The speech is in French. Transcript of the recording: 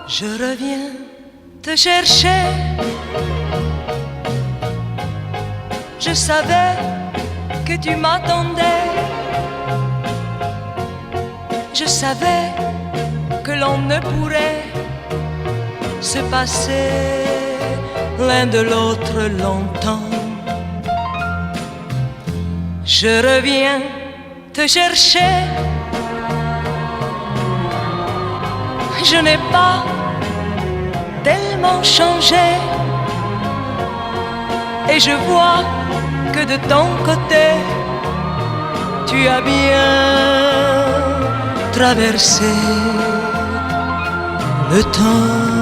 Je reviens te chercher. Je savais que tu m'attendais. Je savais que l'on ne pourrait se passer l'un de l'autre longtemps. Je reviens te chercher. Je n'ai pas tellement changé. Et je vois que de ton côté, tu as bien traversé le temps.